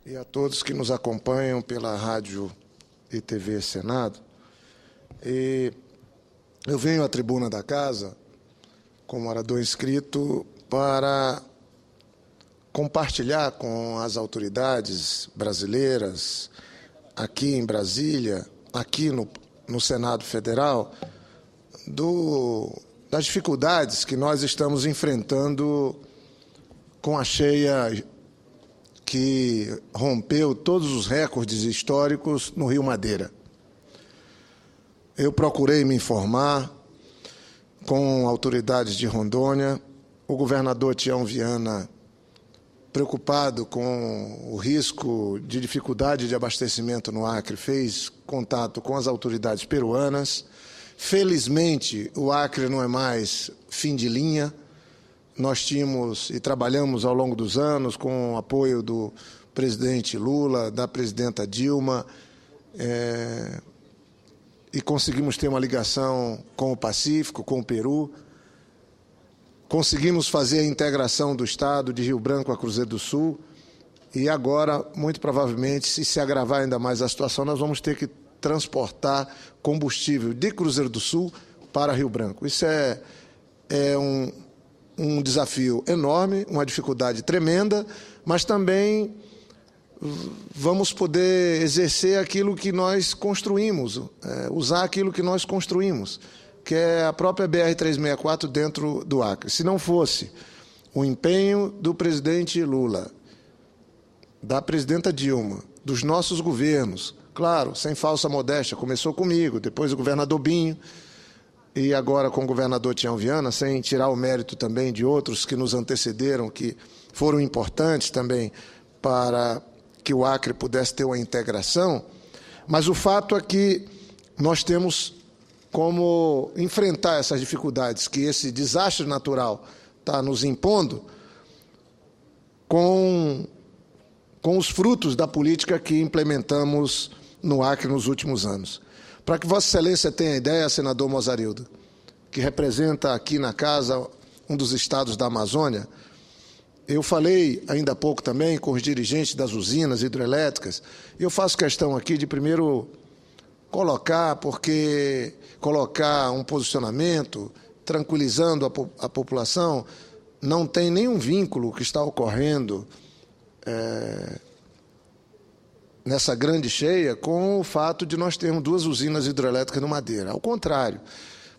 E a todos que nos acompanham pela Rádio e TV Senado. Eu venho à tribuna da Casa, como orador inscrito, para compartilhar com as autoridades brasileiras, aqui em Brasília, aqui no Senado Federal, das dificuldades que nós estamos enfrentando com a cheia que rompeu todos os recordes históricos no Rio Madeira. Eu procurei me informar com autoridades de Rondônia. O governador Tião Viana, preocupado com o risco de dificuldade de abastecimento no Acre, fez contato com as autoridades peruanas. Felizmente, o Acre não é mais fim de linha. Nós tínhamos e trabalhamos ao longo dos anos com o apoio do presidente Lula, da presidenta Dilma, e conseguimos ter uma ligação com o Pacífico, com o Peru. Conseguimos fazer a integração do Estado de Rio Branco a Cruzeiro do Sul, e agora, muito provavelmente, se agravar ainda mais a situação, nós vamos ter que transportar combustível de Cruzeiro do Sul para Rio Branco. Isso é um desafio enorme, uma dificuldade tremenda, mas também vamos poder exercer aquilo que nós construímos, usar aquilo que nós construímos, que é a própria BR-364 dentro do Acre. Se não fosse o empenho do presidente Lula, da presidenta Dilma, dos nossos governos, claro, sem falsa modéstia, começou comigo, depois o governador Binho, e agora com o governador Tião Viana, sem tirar o mérito também de outros que nos antecederam, que foram importantes também para que o Acre pudesse ter uma integração, mas o fato é que nós temos como enfrentar essas dificuldades que esse desastre natural está nos impondo com os frutos da política que implementamos no Acre nos últimos anos. Para que Vossa Excelência tenha ideia, senador Mozarildo, que representa aqui na Casa um dos estados da Amazônia, eu falei ainda há pouco também com os dirigentes das usinas hidrelétricas, e eu faço questão aqui de primeiro colocar um posicionamento, tranquilizando a população, não tem nenhum vínculo que está ocorrendo nessa grande cheia com o fato de nós termos 2 usinas hidrelétricas no Madeira. Ao contrário,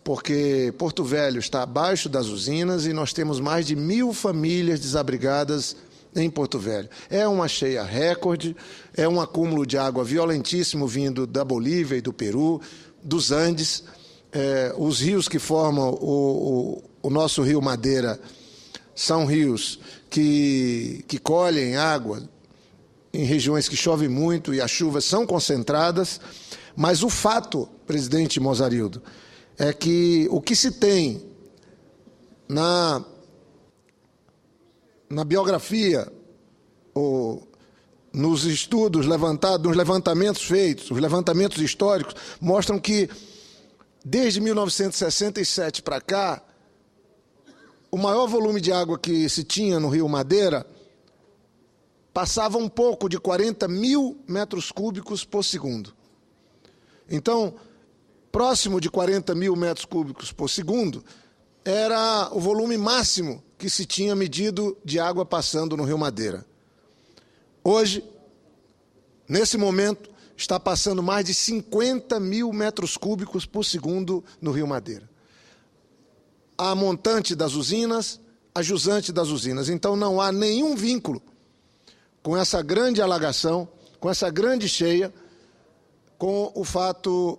porque Porto Velho está abaixo das usinas e nós temos mais de 1.000 famílias desabrigadas em Porto Velho. É uma cheia recorde, é um acúmulo de água violentíssimo vindo da Bolívia e do Peru, dos Andes. Os rios que formam o nosso Rio Madeira são rios que colhem água em regiões que chove muito e as chuvas são concentradas, mas o fato, presidente Mozarildo, é que o que se tem na biografia, ou nos estudos levantados, nos levantamentos feitos, os levantamentos históricos, mostram que, desde 1967 para cá, o maior volume de água que se tinha no Rio Madeira passava um pouco de 40.000 metros cúbicos por segundo. Então, próximo de 40.000 metros cúbicos por segundo era o volume máximo que se tinha medido de água passando no Rio Madeira. Hoje, nesse momento, está passando mais de 50.000 metros cúbicos por segundo no Rio Madeira. A montante das usinas, a jusante das usinas. Então, não há nenhum vínculo com essa grande alagação, com essa grande cheia, com o fato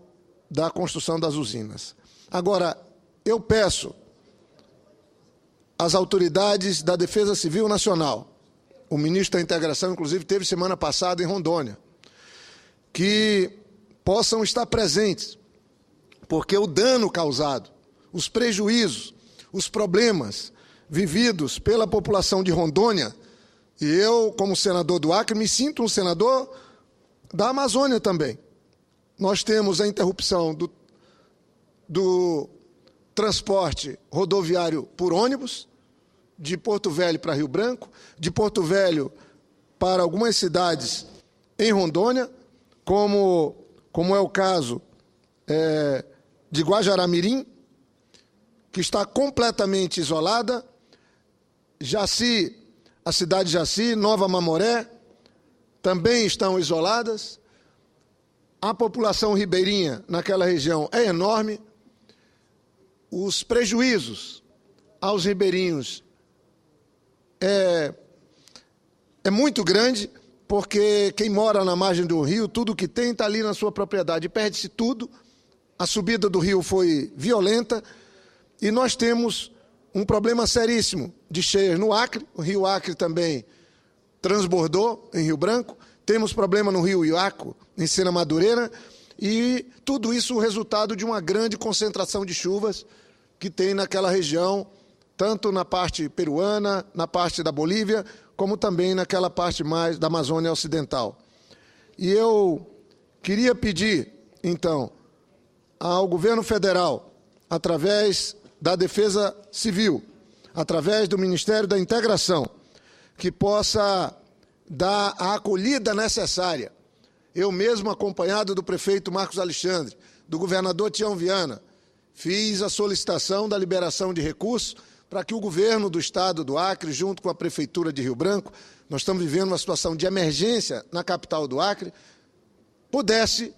da construção das usinas. Agora, eu peço às autoridades da Defesa Civil Nacional, o ministro da Integração, inclusive, esteve semana passada em Rondônia, que possam estar presentes, porque o dano causado, os prejuízos, os problemas vividos pela população de Rondônia, e eu, como senador do Acre, me sinto um senador da Amazônia também. Nós temos a interrupção do transporte rodoviário por ônibus, de Porto Velho para Rio Branco, de Porto Velho para algumas cidades em Rondônia, como é o caso de Guajará-Mirim, que está completamente isolada, Jaci, a cidade de Jaci, Nova Mamoré, também estão isoladas. A população ribeirinha naquela região é enorme. Os prejuízos aos ribeirinhos é muito grande, porque quem mora na margem do rio, tudo que tem está ali na sua propriedade, perde-se tudo. A subida do rio foi violenta e nós temos um problema seríssimo de cheias no Acre. O rio Acre também transbordou em Rio Branco. Temos problema no rio Iaco, em Sena Madureira, e tudo isso o resultado de uma grande concentração de chuvas que tem naquela região, tanto na parte peruana, na parte da Bolívia, como também naquela parte mais da Amazônia Ocidental. E eu queria pedir, então, ao governo federal, através da Defesa Civil, através do Ministério da Integração, que possa dar a acolhida necessária. Eu mesmo, acompanhado do prefeito Marcos Alexandre, do governador Tião Viana, fiz a solicitação da liberação de recursos para que o governo do estado do Acre, junto com a prefeitura de Rio Branco, nós estamos vivendo uma situação de emergência na capital do Acre, pudesse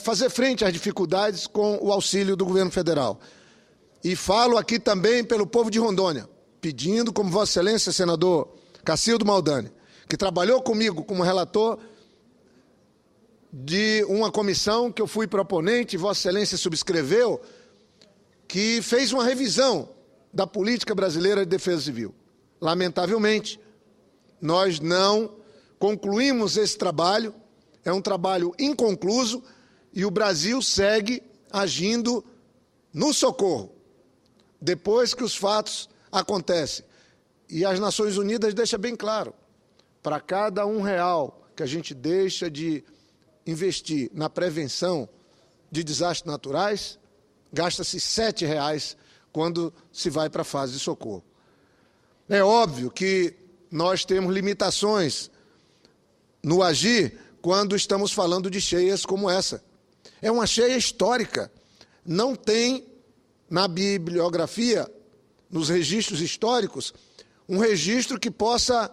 fazer frente às dificuldades com o auxílio do governo federal. E falo aqui também pelo povo de Rondônia, pedindo, como Vossa Excelência, senador Cacildo Maldani, que trabalhou comigo como relator de uma comissão que eu fui proponente, Vossa Excelência subscreveu, que fez uma revisão da política brasileira de defesa civil. Lamentavelmente, nós não concluímos esse trabalho, é um trabalho inconcluso e o Brasil segue agindo no socorro, depois que os fatos acontecem. E as Nações Unidas deixam bem claro, para cada R$1 que a gente deixa de investir na prevenção de desastres naturais, gasta-se R$7 quando se vai para a fase de socorro. É óbvio que nós temos limitações no agir quando estamos falando de cheias como essa. É uma cheia histórica. Não tem na bibliografia, nos registros históricos, um registro que possa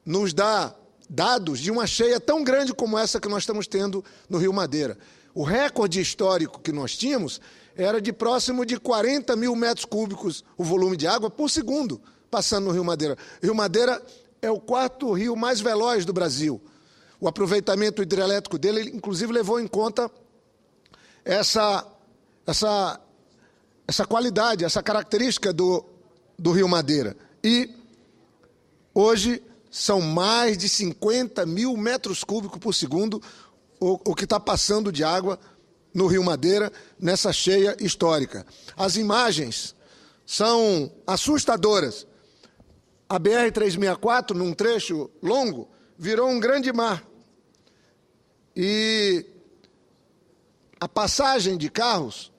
nos dar dados de uma cheia tão grande como essa que nós estamos tendo no Rio Madeira. O recorde histórico que nós tínhamos era de próximo de 40 mil metros cúbicos o volume de água por segundo passando no Rio Madeira. O Rio Madeira é o quarto rio mais veloz do Brasil. O aproveitamento hidrelétrico dele, inclusive, levou em conta essa qualidade, essa característica do Rio Madeira. E hoje são mais de 50 mil metros cúbicos por segundo o que está passando de água no Rio Madeira, nessa cheia histórica. As imagens são assustadoras. A BR-364, num trecho longo, virou um grande mar. E a passagem de carros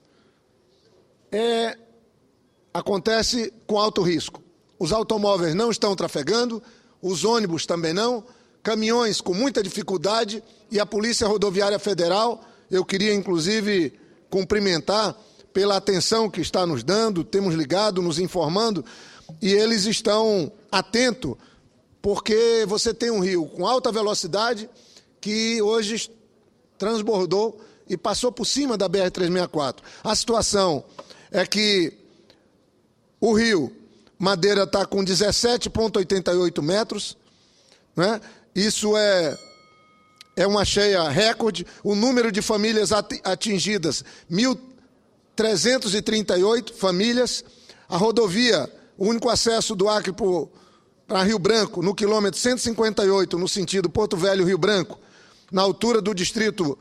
acontece com alto risco. Os automóveis não estão trafegando, os ônibus também não, caminhões com muita dificuldade e a Polícia Rodoviária Federal, eu queria inclusive cumprimentar pela atenção que está nos dando, temos ligado, nos informando, e eles estão atentos, porque você tem um rio com alta velocidade que hoje transbordou e passou por cima da BR-364. A situação é que o rio Madeira está com 17,88 metros, né? Isso é uma cheia recorde. O número de famílias atingidas, 1.338 famílias. A rodovia, o único acesso do Acre para Rio Branco, no quilômetro 158, no sentido Porto Velho-Rio Branco, na altura do distrito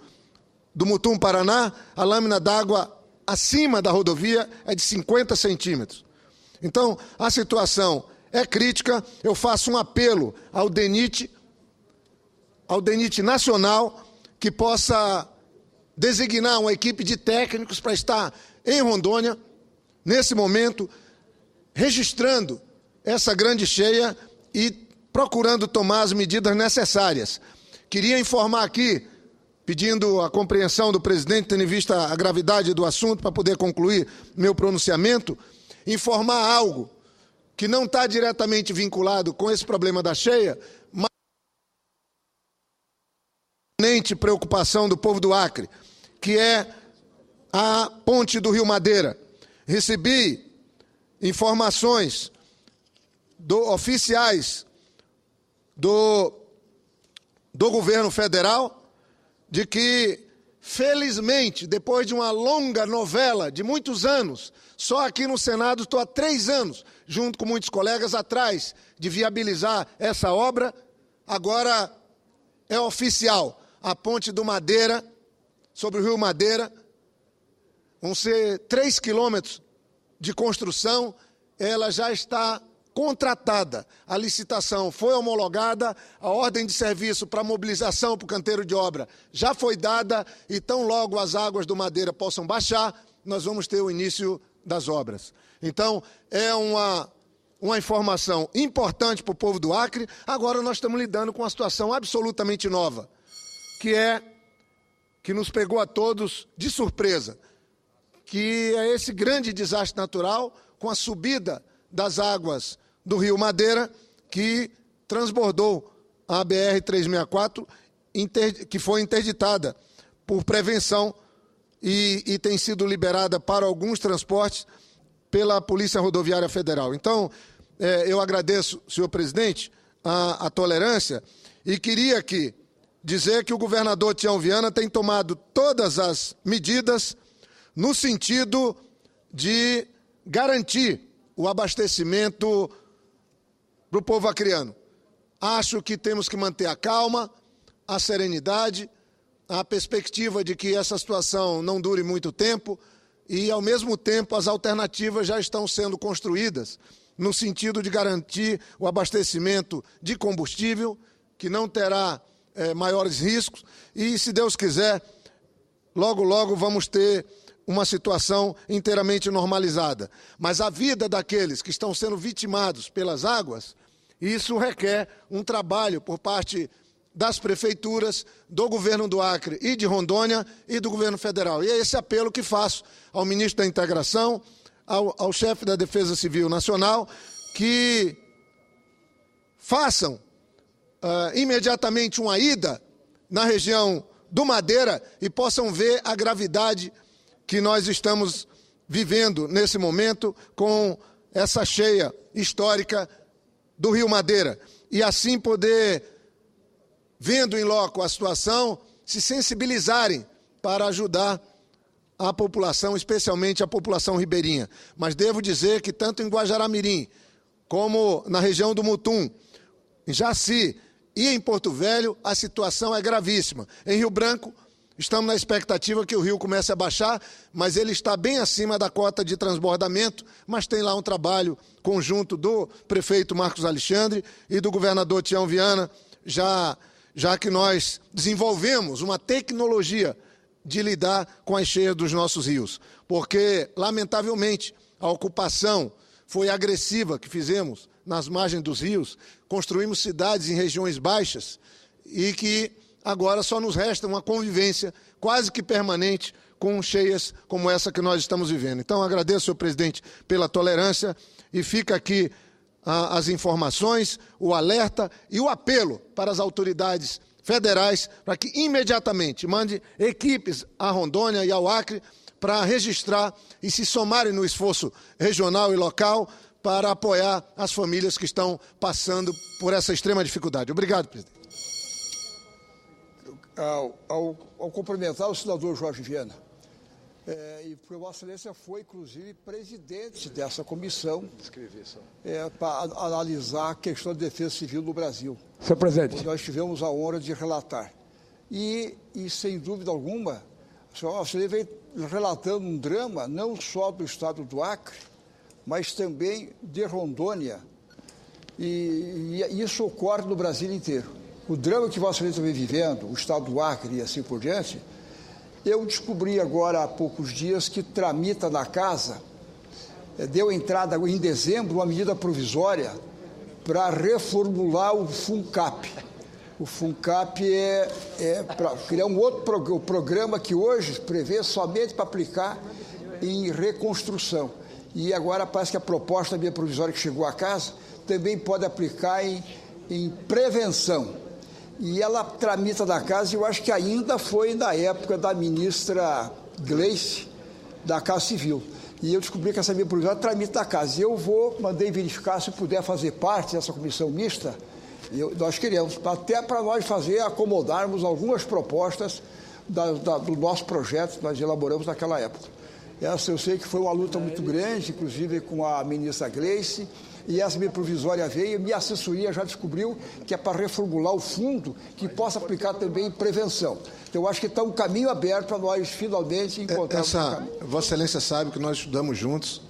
do Mutum, Paraná, a lâmina d'água acima da rodovia é de 50 centímetros. Então, a situação é crítica. Eu faço um apelo ao DENIT nacional, que possa designar uma equipe de técnicos para estar em Rondônia, nesse momento, registrando essa grande cheia e procurando tomar as medidas necessárias. Queria informar aqui, pedindo a compreensão do presidente, tendo em vista a gravidade do assunto, para poder concluir meu pronunciamento, informar algo que não está diretamente vinculado com esse problema da cheia, mas preocupação do povo do Acre, que é a ponte do Rio Madeira. Recebi informações oficiais do governo federal de que, felizmente, depois de uma longa novela de muitos anos, só aqui no Senado estou há 3 anos, junto com muitos colegas, atrás de viabilizar essa obra, agora é oficial. A ponte do Madeira, sobre o Rio Madeira, vão ser 3 quilômetros de construção, ela já está contratada, a licitação foi homologada, a ordem de serviço para mobilização para o canteiro de obra já foi dada, e tão logo as águas do Madeira possam baixar, nós vamos ter o início das obras. Então, é uma informação importante para o povo do Acre. Agora nós estamos lidando com uma situação absolutamente nova, que nos pegou a todos de surpresa, que é esse grande desastre natural com a subida das águas do Rio Madeira, que transbordou a BR-364, que foi interditada por prevenção e tem sido liberada para alguns transportes pela Polícia Rodoviária Federal. Então, eu agradeço, senhor presidente, a tolerância, e queria aqui dizer que o governador Tião Viana tem tomado todas as medidas no sentido de garantir o abastecimento para o povo acreano. Acho que temos que manter a calma, a serenidade, a perspectiva de que essa situação não dure muito tempo e, ao mesmo tempo, as alternativas já estão sendo construídas no sentido de garantir o abastecimento de combustível, que não terá maiores riscos, e, se Deus quiser, logo, logo vamos ter uma situação inteiramente normalizada. Mas a vida daqueles que estão sendo vitimados pelas águas, isso requer um trabalho por parte das prefeituras, do governo do Acre e de Rondônia e do governo federal. E é esse apelo que faço ao ministro da Integração, ao chefe da Defesa Civil Nacional, que façam imediatamente uma ida na região do Madeira e possam ver a gravidade que nós estamos vivendo nesse momento com essa cheia histórica do Rio Madeira. E assim poder, vendo em loco a situação, se sensibilizarem para ajudar a população, especialmente a população ribeirinha. Mas devo dizer que tanto em Guajará-Mirim, como na região do Mutum, em Jaci e em Porto Velho, a situação é gravíssima. Em Rio Branco, estamos na expectativa que o rio comece a baixar, mas ele está bem acima da cota de transbordamento, mas tem lá um trabalho conjunto do prefeito Marcos Alexandre e do governador Tião Viana, já que nós desenvolvemos uma tecnologia de lidar com as cheias dos nossos rios. Porque, lamentavelmente, a ocupação foi agressiva que fizemos nas margens dos rios, construímos cidades em regiões baixas e que agora só nos resta uma convivência quase que permanente com cheias como essa que nós estamos vivendo. Então, agradeço, senhor presidente, pela tolerância e fica aqui as informações, o alerta e o apelo para as autoridades federais para que imediatamente mande equipes à Rondônia e ao Acre para registrar e se somarem no esforço regional e local para apoiar as famílias que estão passando por essa extrema dificuldade. Obrigado, presidente. Ao cumprimentar o senador Jorge Viana, e Vossa Excelência foi, inclusive, presidente dessa comissão para analisar a questão de defesa civil no Brasil. Senhor presidente. Nós tivemos a honra de relatar. E sem dúvida alguma, você veio relatando um drama não só do estado do Acre, mas também de Rondônia. E isso ocorre no Brasil inteiro. O drama que Vossa Excelência vem vivendo, o estado do Acre e assim por diante, eu descobri agora há poucos dias que tramita na casa, deu entrada em dezembro uma medida provisória para reformular o FUNCAP. O FUNCAP é para criar um outro programa que hoje prevê somente para aplicar em reconstrução. E agora parece que a proposta minha provisória que chegou à casa também pode aplicar em prevenção. E ela tramita da casa, e eu acho que ainda foi na época da ministra Gleice, da Casa Civil. E eu descobri que essa minha provisória tramita da casa. E eu mandei verificar se puder fazer parte dessa comissão mista. Nós queremos, até para nós acomodarmos algumas propostas do nosso projeto que nós elaboramos naquela época. Essa eu sei que foi uma luta muito grande, inclusive com a ministra Gleice, e essa minha provisória veio, e minha assessoria já descobriu que é para reformular o fundo que possa aplicar também em prevenção. Então, eu acho que está um caminho aberto para nós finalmente encontrarmos um caminho. Vossa Excelência sabe que nós estudamos juntos,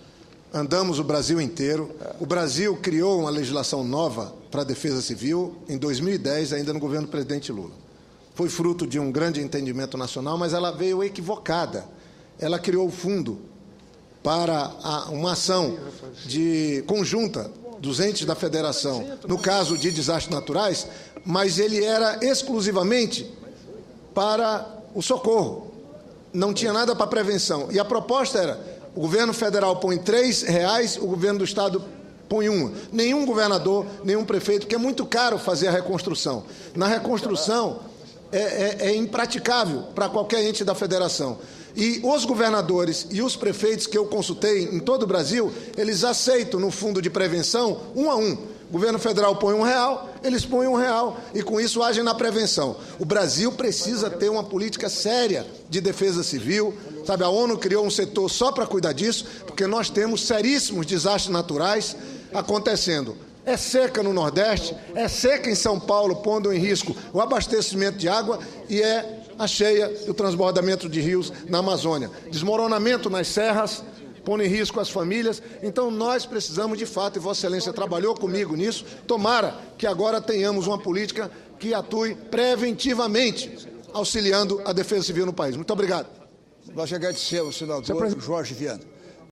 andamos o Brasil inteiro. O Brasil criou uma legislação nova para a defesa civil em 2010, ainda no governo do presidente Lula. Foi fruto de um grande entendimento nacional, mas ela veio equivocada. Ela criou o fundo para uma ação conjunta dos entes da federação, no caso de desastres naturais, mas ele era exclusivamente para o socorro. Não tinha nada para prevenção. E a proposta era, o governo federal põe R$3, o governo do estado põe 1. Nenhum governador, nenhum prefeito, porque é muito caro fazer a reconstrução. Na reconstrução é impraticável para qualquer ente da federação. E os governadores e os prefeitos que eu consultei em todo o Brasil, eles aceitam no fundo de prevenção 1 a 1. O governo federal põe R$1, eles põem R$1 e com isso agem na prevenção. O Brasil precisa ter uma política séria de defesa civil. Sabe, a ONU criou um setor só para cuidar disso, porque nós temos seríssimos desastres naturais acontecendo. É seca no Nordeste, é seca em São Paulo, pondo em risco o abastecimento de água, e é a cheia do transbordamento de rios na Amazônia. Desmoronamento nas serras, pondo em risco as famílias. Então, nós precisamos, de fato, e Vossa Excelência trabalhou comigo nisso, tomara que agora tenhamos uma política que atue preventivamente, auxiliando a defesa civil no país. Muito obrigado. Nós agradecemos, senador Jorge Viana.